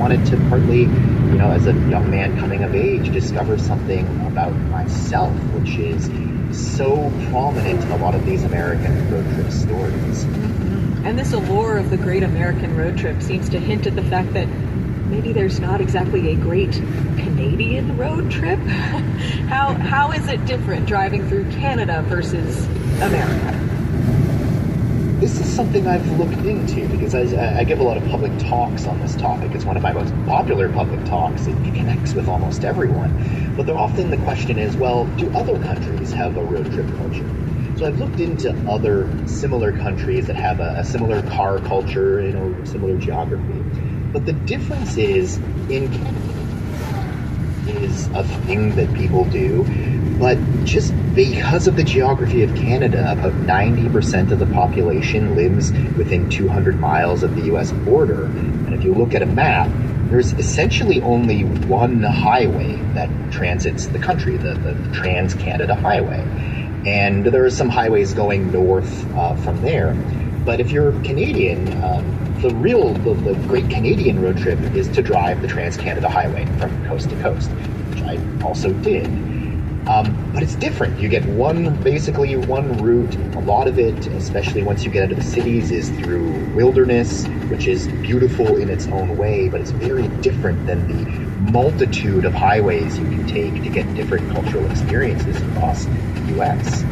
wanted to partly, as a young man coming of age, discover something about myself, which is so prominent in a lot of these American road trip stories. And this allure of the great American road trip seems to hint at the fact that maybe there's not exactly a great Canadian road trip. How is it different driving through Canada versus America? This is something I've looked into because I give a lot of public talks on this topic. It's one of my most popular public talks. It connects with almost everyone. But often the question is, well, do other countries have a road trip culture? So I've looked into other similar countries that have a similar car culture, similar geography. But the difference is in is a thing that people do, but just because of the geography of Canada, about 90% of the population lives within 200 miles of the US border. And if you look at a map, there's essentially only one highway that transits the country, the Trans-Canada Highway. And there are some highways going north from there. But if you're Canadian, the great Canadian road trip is to drive the Trans-Canada Highway from coast to coast, which I also did. But it's different. You get basically one route. A lot of it, especially once you get into the cities, is through wilderness, which is beautiful in its own way, but it's very different than the multitude of highways you can take to get different cultural experiences across the U.S.